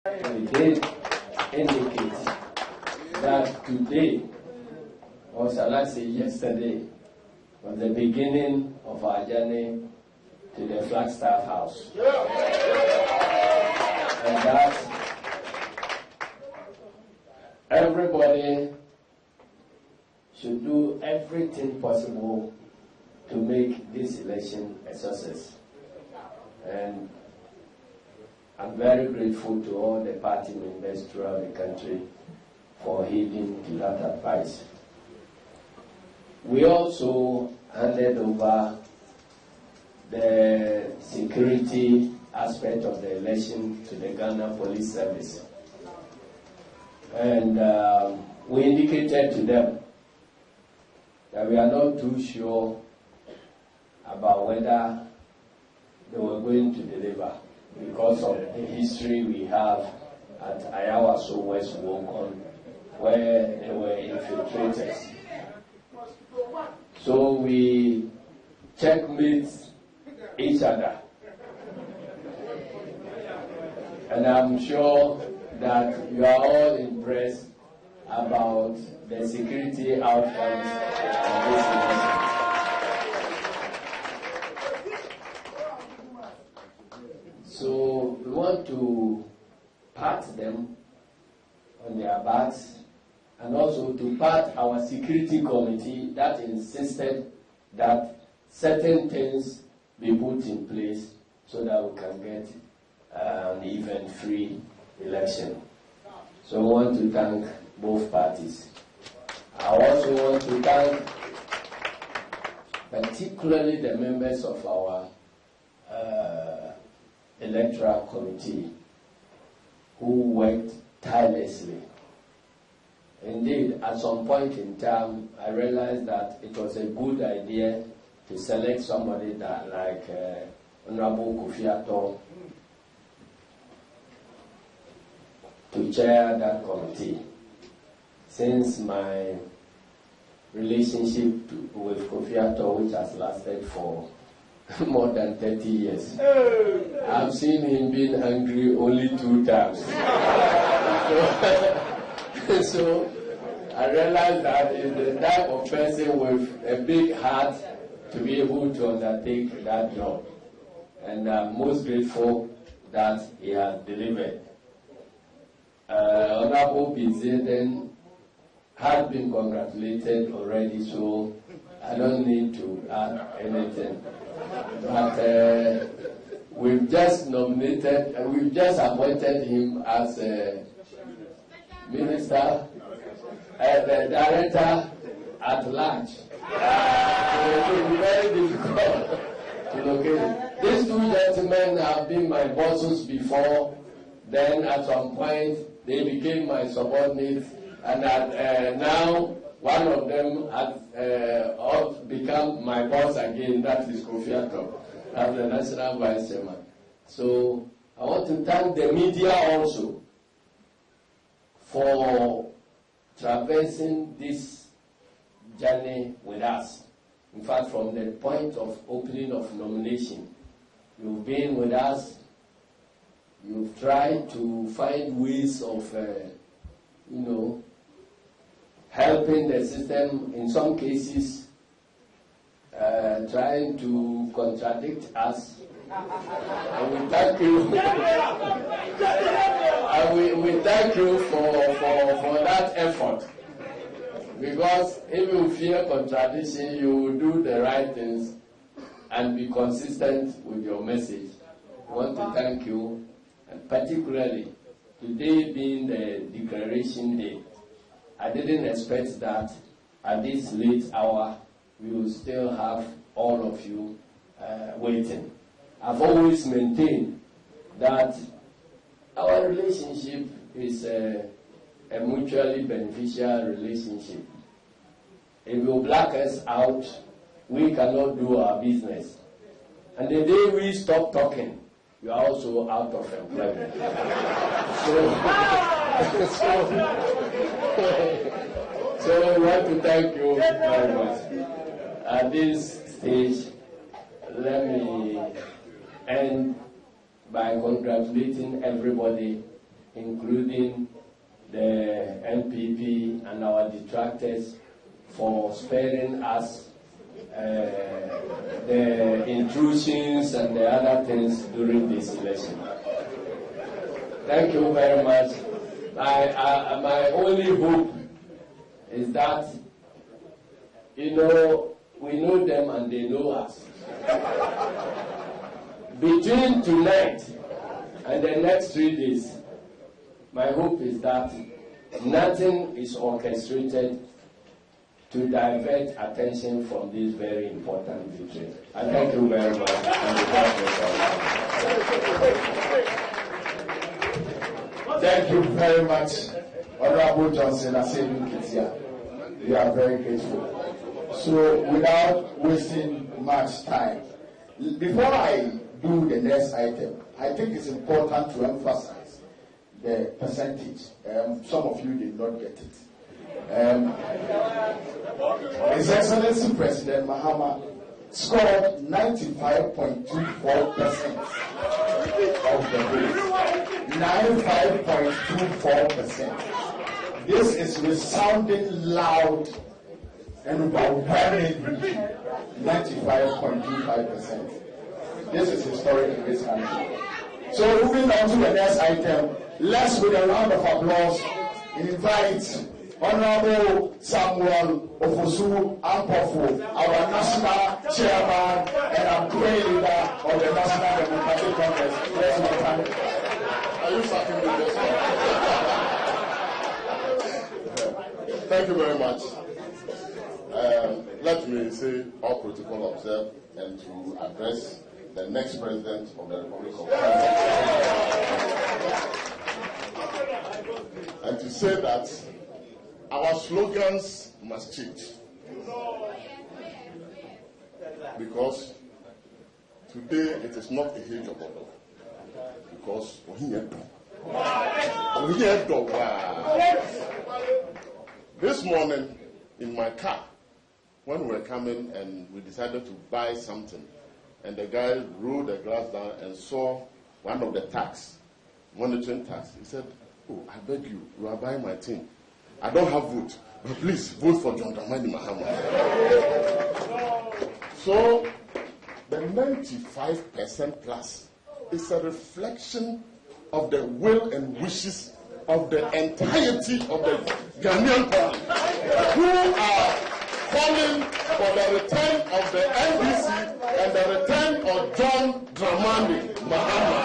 We did indicate that today, or shall I say yesterday, was the beginning of our journey to the Flagstaff House. And that everybody should do everything possible to make this election a success. And I'm very grateful to all the party members throughout the country for heeding to that advice. We also handed over the security aspect of the election to the Ghana Police Service. And we indicated to them that we are not too sure about whether they were going to deliver because of the history we have at Ayawaso West Wokon, where they were infiltrators. So we checkmate each other. And I'm sure that you are all impressed about the security outcomes of this election. So we want to pat them on their backs and also to pat our security committee that insisted that certain things be put in place so that we can get an event-free election. So I want to thank both parties. I also want to thank particularly the members of our electoral committee who worked tirelessly. Indeed, at some point in time, I realized that it was a good idea to select somebody that, like Honorable Kofi Ato, to chair that committee. Since my relationship with Kofi Ato, which has lasted for more than 30 years, I've seen him being angry only 2 times. So I realized that he's the type of person with a big heart to be able to undertake that job. And I'm most grateful that he has delivered. Honorable Pizze then has been congratulated already, so I don't need to add anything. But we've just nominated, we've just appointed him as a minister, the director at large. So it will be very difficult to locate him. These 2 gentlemen have been my bosses before. Then at some point they became my subordinates, and now one of them has become my boss again. That is Kofi Ato, as the National Vice Chairman. So I want to thank the media also for traversing this journey with us. In fact, from the point of opening of nomination, you've been with us. You've tried to find ways of, helping the system. In some cases, trying to contradict us. And we thank you. And we thank you for that effort. Because if you fear contradiction, you will do the right things and be consistent with your message. I want to thank you, and particularly today being the declaration day. I didn't expect that at this late hour we will still have all of you waiting. I've always maintained that our relationship is a mutually beneficial relationship. If you black us out, we cannot do our business. And the day we stop talking, you are also out of employment. So we want to thank you very much. At this stage, let me end by congratulating everybody including the NPP and our detractors, for sparing us the intrusions and the other things during this election. Thank you very much. My only hope is that, we know them and they know us. Between tonight and the next 3 days, my hope is that nothing is orchestrated to divert attention from this very important victory. I thank you very much. Thank you very much, Honorable Johnson Asedu Ketia. We are very grateful. So, without wasting much time, before I do the next item, I think it's important to emphasize the percentage. Some of you did not get it. His Excellency President Mahama scored 95.24% of the votes. 95.24%. This is resounding loud and overwhelming. 95.25%. This is historic in this country. So moving on to the next item, let's with a round of applause invite Honorable Samuel Ofosu Ampofo, our national chairman and a great leader of the National Democratic Congress. Let's welcome him. Are you starting with this one? Thank you very much. Let me say all protocol observed and to address the next president of the Republic of Ghana. And to say that our slogans must change. Because today it is not a age of order. Because this morning in my car, when we were coming and we decided to buy something, and the guy rolled the glass down and saw one of the tax, monitoring tax. He said, "Oh, I beg you, you are buying my thing. I don't have vote, but please vote for John Dramani Mahama." So the 95% plus is a reflection of the will and wishes of the entirety of the Ghanaian public who are calling for the return of the NDC and the return of John Dramani Mahama.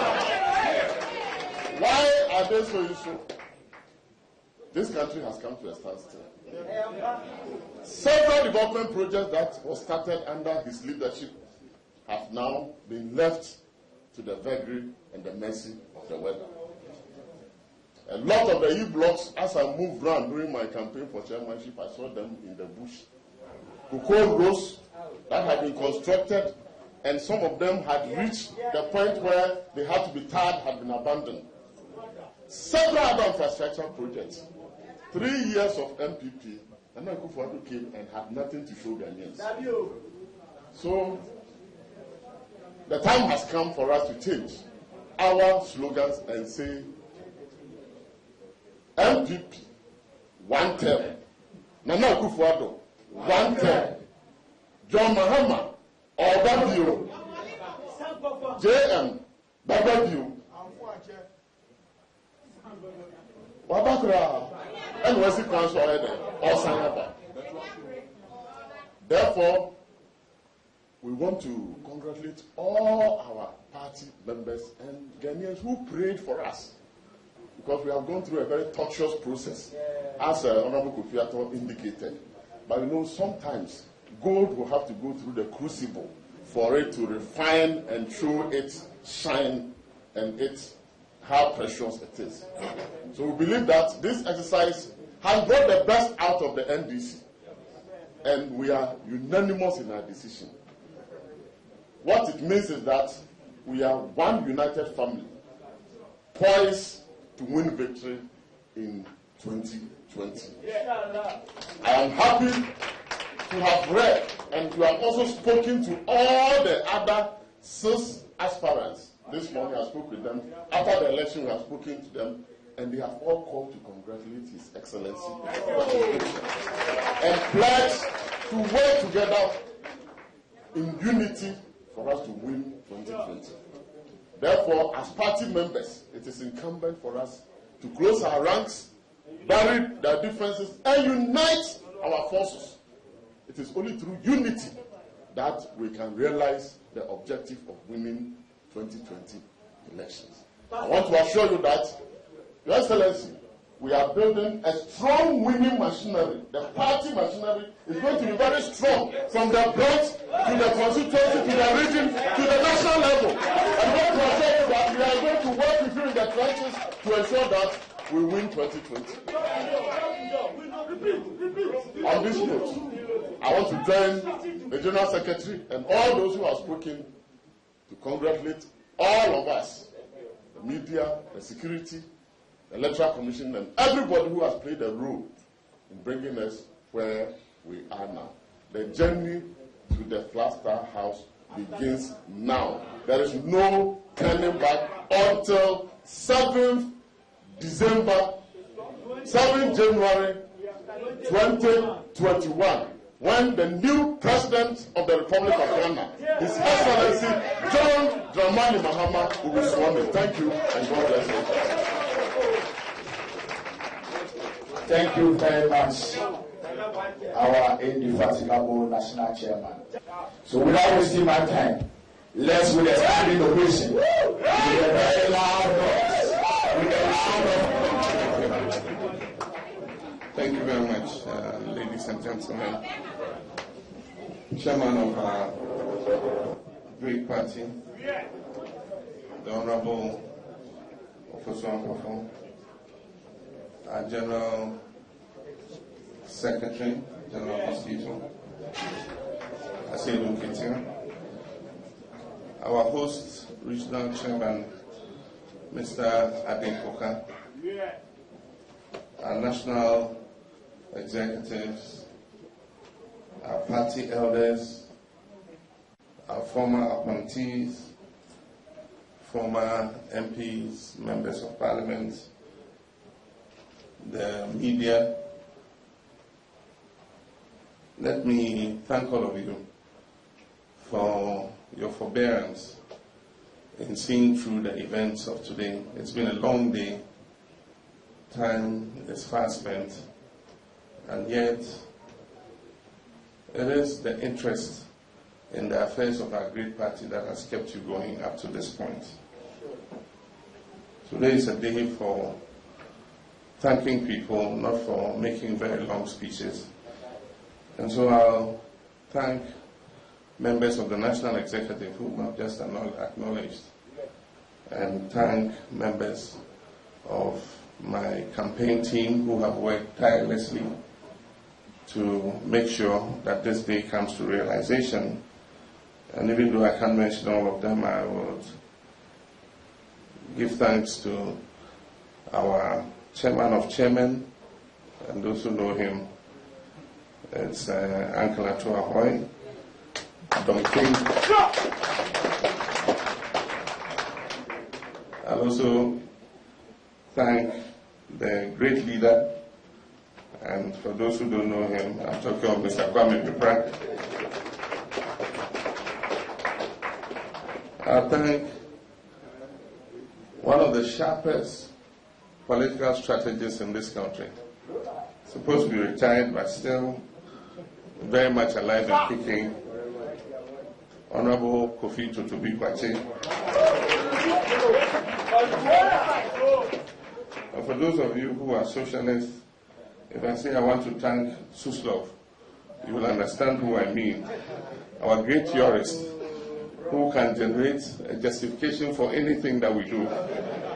Why are they so useful? This country has come to a standstill. Several development projects that were started under his leadership have now been left to the vagary and the mercy of the weather. A lot of the E-blocks, as I moved around during my campaign for chairmanship, I saw them in the bush. Cocoa rows that had been constructed, and some of them had reached the point where they had to be tarred, had been abandoned. Several other infrastructure projects. 3 years of MPP, and then Kufuor came and had nothing to show Ghanaians. So the time has come for us to change our slogans and say, MPP, one term. Nana Akufo-Addo, one term. John Mahama, Obabio. JM, Bababio. Wabakra, NYC Council or Sanaba. Therefore, we want to congratulate all our party members and Ghanaians who prayed for us, because we have gone through a very tortuous process, as Honorable Kofi indicated. But sometimes gold will have to go through the crucible for it to refine and show its shine and how precious it is. So we believe that this exercise has brought the best out of the NDC, and we are unanimous in our decision. What it means is that we are one united family, poised to win victory in 2020. I am happy to have read and to have also spoken to all the other 6 aspirants. This morning I spoke with them. After the election, we have spoken to them, and they have all called to congratulate His Excellency and pledged to work together in unity for us to win 2020. Therefore, as party members, it is incumbent for us to close our ranks, bury their differences, and unite our forces. It is only through unity that we can realize the objective of winning 2020 elections. I want to assure you that, Your Excellency, we are building a strong winning machinery. The party machinery is going to be very strong from the branch to the constituency, to the region, to the national level. I want to assure you that we are going to work with you in the trenches to ensure that we win 2020. On this note, I want to join the General Secretary and all those who have spoken to congratulate all of us, the media, the security, the Electoral Commission, and everybody who has played a role in bringing us where we are now. The journey to the Flagstaff House begins now. There is no turning back until 7th December, 7th January 2021, when the new President of the Republic of Ghana, His Excellency John Dramani Mahama, will be sworn in. Thank you, and God bless you. Thank you very much, our indefatigable national chairman. So without wasting my time, let's with a standing ovation, with a very loud noise, with a loud. Thank you very much, ladies and gentlemen. Chairman of our great party, the Honorable Professor Ampofo, our General Secretary, General Hospital, Asedu Ketia, our host, Regional Chairman, Mr. Adekoka, our national executives, our party elders, our former appointees, former MPs, members of parliament, the media. Let me thank all of you for your forbearance in seeing through the events of today. It's been a long day. Time is fast spent, and yet it is the interest in the affairs of our great party that has kept you going up to this point. Today is a day for thanking people, not for making very long speeches. And so I'll thank members of the National Executive who have just acknowledged, and thank members of my campaign team who have worked tirelessly to make sure that this day comes to realization. And even though I can't mention all of them, I would give thanks to our chairman of chairmen, and those who know him, it's Uncle Atua Hoy, Don King. I'll also thank the great leader, and for those who don't know him, I'm talking of Mr. Kwame Pipra. I thank one of the sharpest political strategists in this country, supposed to be retired but still very much alive and kicking, Honorable Kofi Totobi Kwache. And for those of you who are socialists, if I say I want to thank Suslov, you will understand who I mean. Our great jurist who can generate a justification for anything that we do.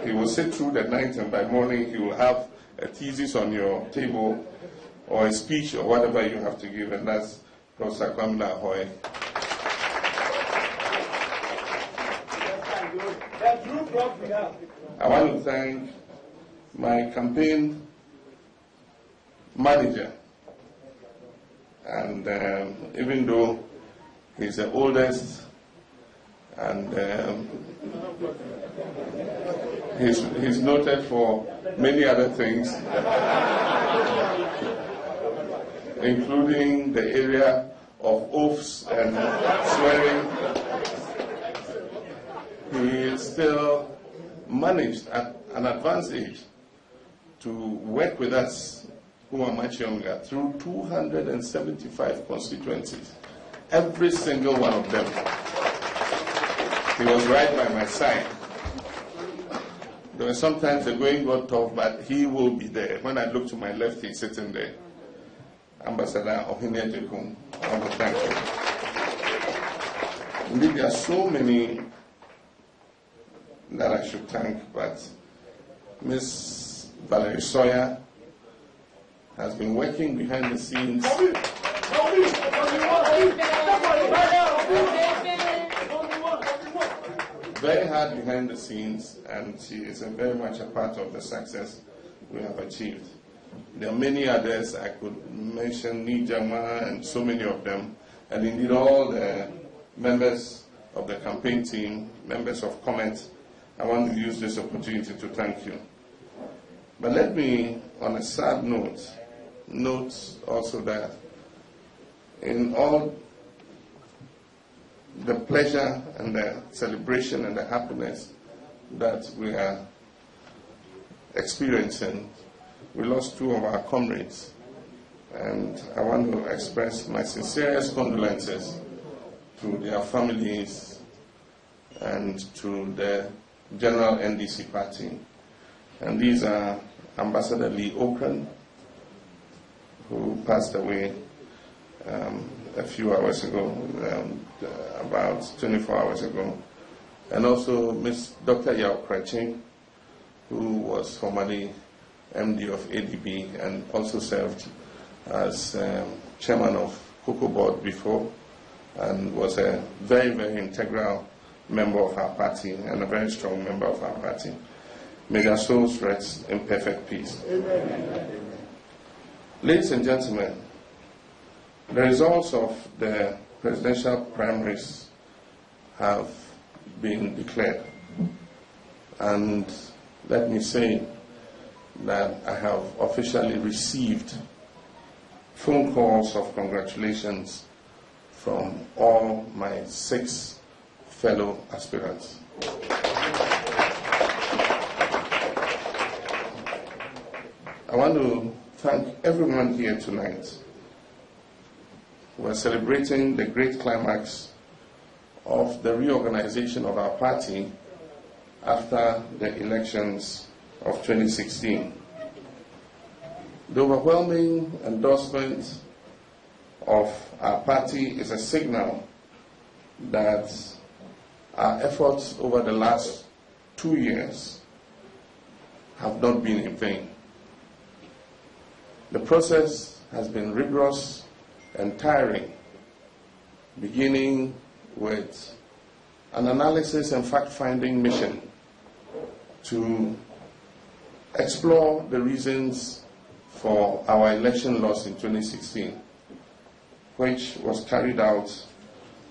He will sit through the night, and by morning he will have a thesis on your table or a speech or whatever you have to give, and that's Professor Kwame Ahoy. I want to thank my campaign manager, and even though he's the oldest and he's noted for many other things, including the area of oaths and swearing. He still managed at an advanced age to work with us who are much younger through 275 constituencies. Every single one of them. He was right by my side. There were sometimes the going got tough, but he will be there. When I look to my left, he's sitting there. Ambassador Ohinia Jekum, I want to thank you. Indeed, there are so many that I should thank, but Ms. Valerie Sawyer has been working behind the scenes. Very hard behind the scenes, and she is very much a part of the success we have achieved. There are many others. I could mention Nijama and so many of them, and indeed all the members of the campaign team, members of Comment. I want to use this opportunity to thank you. But let me, on a sad note also that in all the pleasure and the celebration and the happiness that we are experiencing, we lost two of our comrades. And I want to express my sincerest condolences to their families and to the General NDC party. And these are Ambassador Lee Okran, who passed away a few hours ago, about 24 hours ago, and also Ms. Dr. Yao Kraching, who was formerly MD of ADB and also served as chairman of Cocoa Board before, and was a very, very integral member of our party and a very strong member of our party. May their souls rest in perfect peace. Amen. Ladies and gentlemen, the results of the presidential primaries have been declared. And let me say that I have officially received phone calls of congratulations from all my 6 fellow aspirants. I want to thank everyone here tonight. We're celebrating the great climax of the reorganization of our party after the elections of 2016. The overwhelming endorsement of our party is a signal that our efforts over the last 2 years have not been in vain. The process has been rigorous and tiring, beginning with an analysis and fact-finding mission to explore the reasons for our election loss in 2016, which was carried out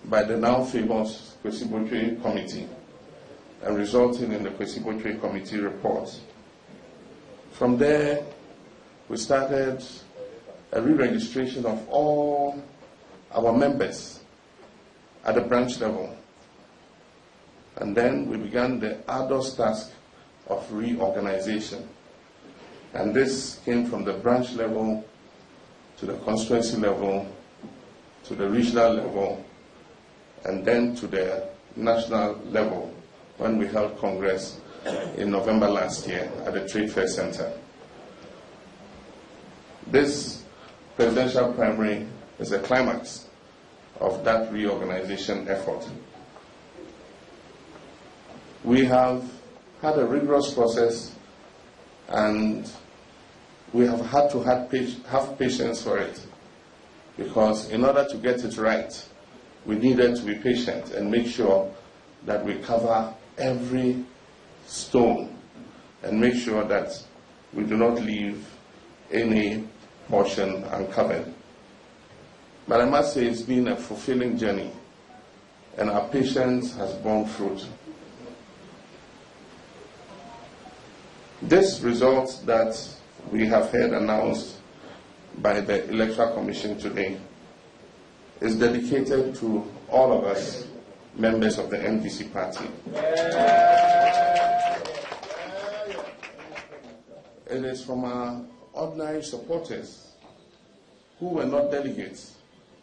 by the now famous Kwesi Botwe Committee and resulting in the Kwesi Botwe Committee report. From there, we started a re-registration of all our members at the branch level. And then we began the arduous task of reorganization. And this came from the branch level to the constituency level, to the regional level, and then to the national level when we held Congress in November last year at the Trade Fair Center. This presidential primary is a climax of that reorganization effort. We have had a rigorous process, and we have had to have patience for it, because in order to get it right, we needed to be patient and make sure that we cover every stone and make sure that we do not leave any portion uncovered. But I must say it's been a fulfilling journey, and our patience has borne fruit. This result that we have heard announced by the Electoral Commission today is dedicated to all of us, members of the NDC party. It is from our ordinary supporters who were not delegates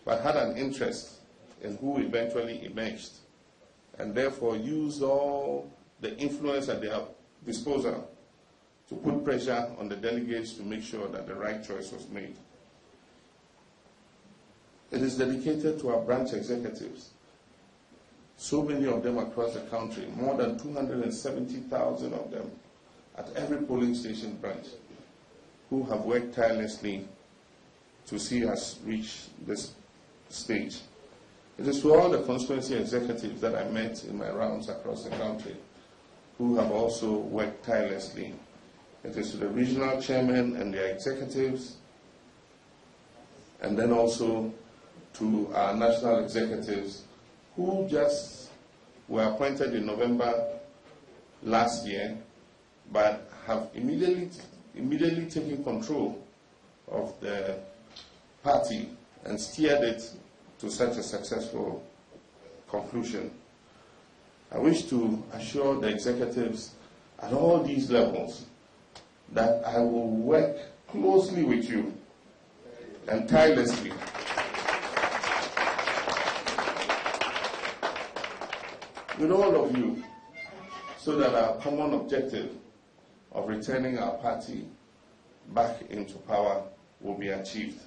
but had an interest in who eventually emerged, and therefore used all the influence at their disposal to put pressure on the delegates to make sure that the right choice was made. It is dedicated to our branch executives, so many of them across the country, more than 270,000 of them at every polling station branch, who have worked tirelessly to see us reach this stage. It is to all the constituency executives that I met in my rounds across the country, who have also worked tirelessly. It is to the regional chairmen and their executives, and then also to our national executives, who just were appointed in November last year, but have immediately taken control of the party and steered it to such a successful conclusion. I wish to assure the executives at all these levels that I will work closely with you and tirelessly with all of you, so that our common objective of returning our party back into power will be achieved.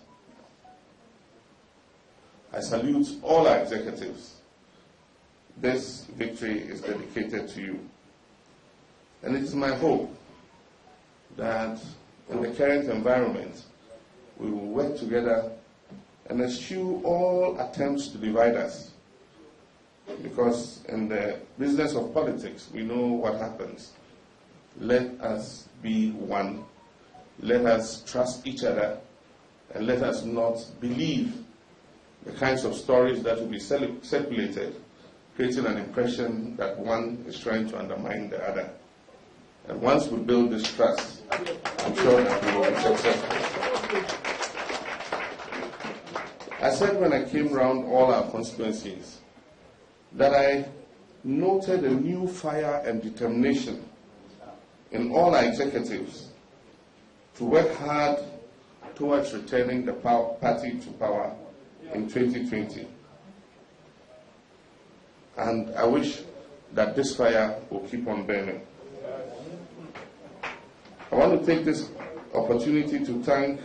I salute all our executives. This victory is dedicated to you. And it is my hope that in the current environment, we will work together and eschew all attempts to divide us. Because in the business of politics, we know what happens. Let us be one. Let us trust each other, and let us not believe the kinds of stories that will be circulated, creating an impression that one is trying to undermine the other. And once we build this trust, I'm sure that we will be successful. I said when I came around all our constituencies that I noted a new fire and determination in all our executives to work hard towards returning the party to power in 2020. And I wish that this fire will keep on burning. I want to take this opportunity to thank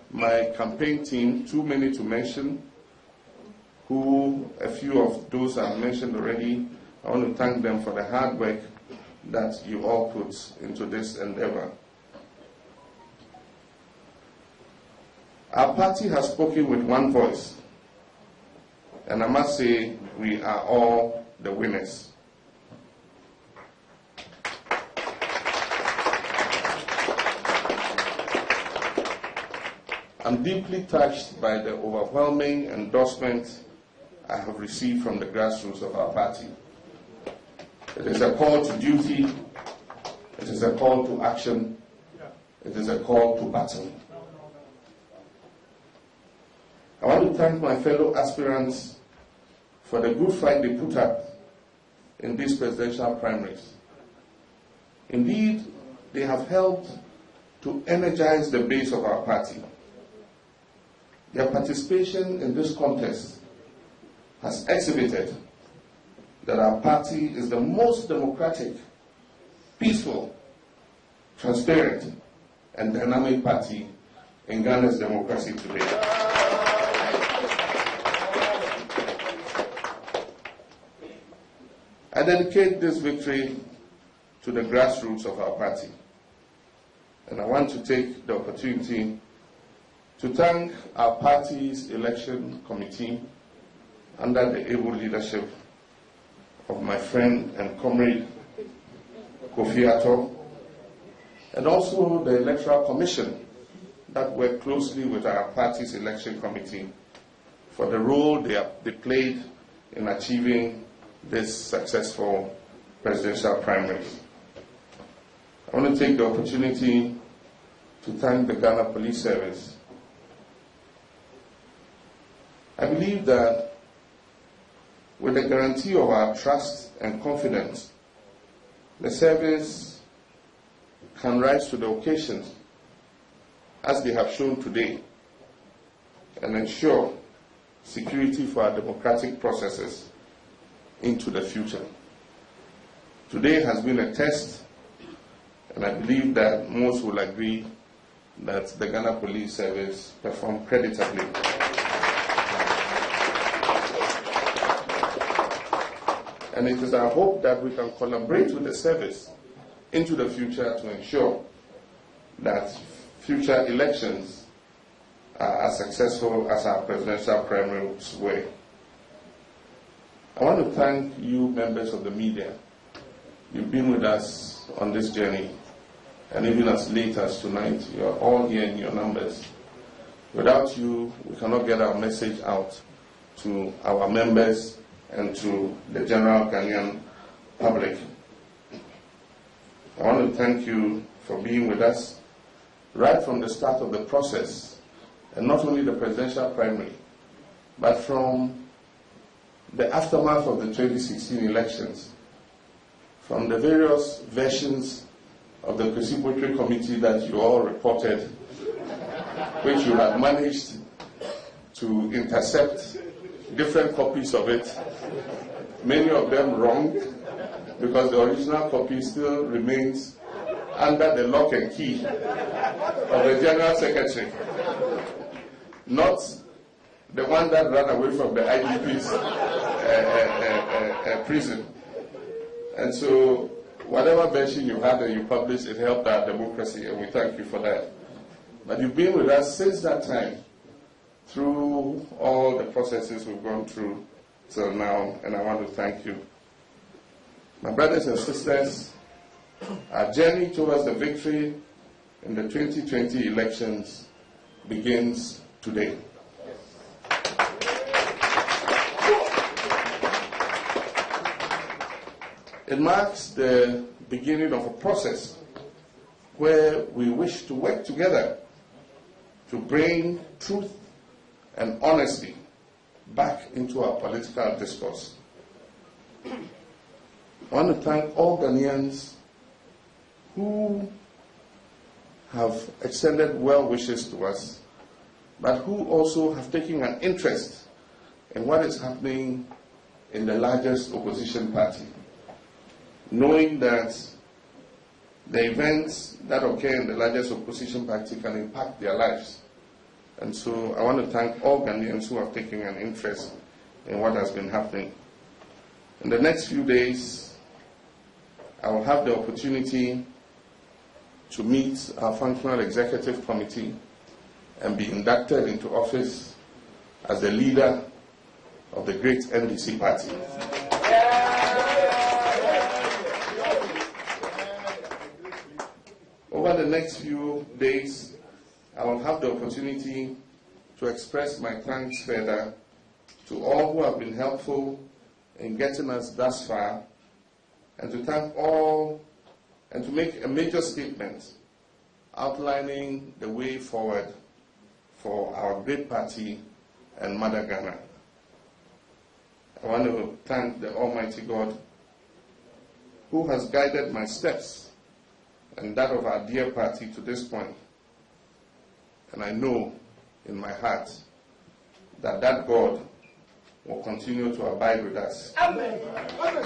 my campaign team, too many to mention, who a few of those I've mentioned already. I want to thank them for the hard work that you all put into this endeavor. Our party has spoken with one voice, and I must say we are all the winners. I'm deeply touched by the overwhelming endorsement I have received from the grassroots of our party. It is a call to duty, it is a call to action, it is a call to battle. I want to thank my fellow aspirants for the good fight they put up in these presidential primaries. Indeed, they have helped to energize the base of our party. Their participation in this contest has exhibited that our party is the most democratic, peaceful, transparent, and dynamic party in Ghana's democracy today. I dedicate this victory to the grassroots of our party, and I want to take the opportunity to thank our party's election committee under the able leadership of my friend and comrade Kofi Atto, and also the Electoral Commission that worked closely with our party's election committee for the role they played in achieving this successful presidential primaries. I want to take the opportunity to thank the Ghana Police Service. I believe that with the guarantee of our trust and confidence, the service can rise to the occasion as they have shown today and ensure security for our democratic processes into the future. Today has been a test, and I believe that most will agree that the Ghana Police Service performed creditably. And it is our hope that we can collaborate with the service into the future to ensure that future elections are as successful as our presidential primaries were. I want to thank you, members of the media. You've been with us on this journey, and even as late as tonight, you are all here in your numbers. Without you, we cannot get our message out to our members and to the general Ghanaian public. I want to thank you for being with us right from the start of the process, and not only the presidential primary, but from the aftermath of the 2016 elections, from the various versions of the Participatory Committee that you all reported, which you had managed to intercept different copies of it, many of them wrong, because the original copy still remains under the lock and key of the General Secretary, not the one that ran away from the IDP's prison. And so whatever version you had and you published, it helped our democracy, and we thank you for that. But you've been with us since that time, through all the processes we've gone through till now, and I want to thank you. My brothers and sisters, our journey towards the victory in the 2020 elections begins today. It marks the beginning of a process where we wish to work together to bring truth and honesty back into our political discourse. I want to thank all Ghanaians who have extended well wishes to us, but who also have taken an interest in what is happening in the largest opposition party, knowing that the events that occur in the largest opposition party can impact their lives. And so I want to thank all Ghanaians who have taken an interest in what has been happening. In the next few days, I will have the opportunity to meet our functional executive committee and be inducted into office as the leader of the great NDC party. Over the next few days, I will have the opportunity to express my thanks further to all who have been helpful in getting us thus far, and to thank all and to make a major statement outlining the way forward for our great party and Mother Ghana. I want to thank the Almighty God who has guided my steps and that of our dear party to this point. And I know in my heart that that God will continue to abide with us. Amen. Amen.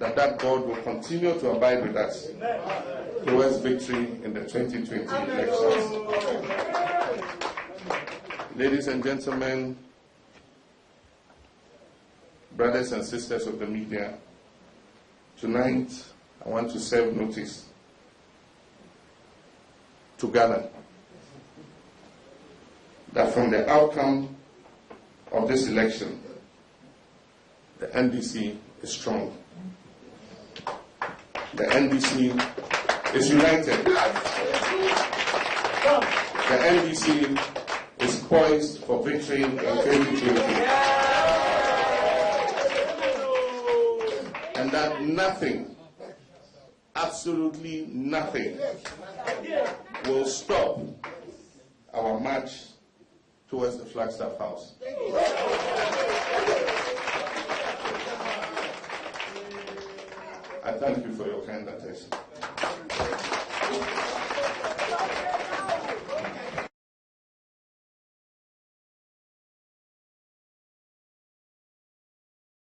That God will continue to abide with us towards victory in the 2020 elections. Ladies and gentlemen, brothers and sisters of the media, tonight I want to serve notice to Ghana that from the outcome of this election, the NDC is strong. The NDC is united. The NDC is poised for victory in 2020. and that nothing, absolutely nothing, will stop our march towards the Flagstaff House. I thank you for your kind attention.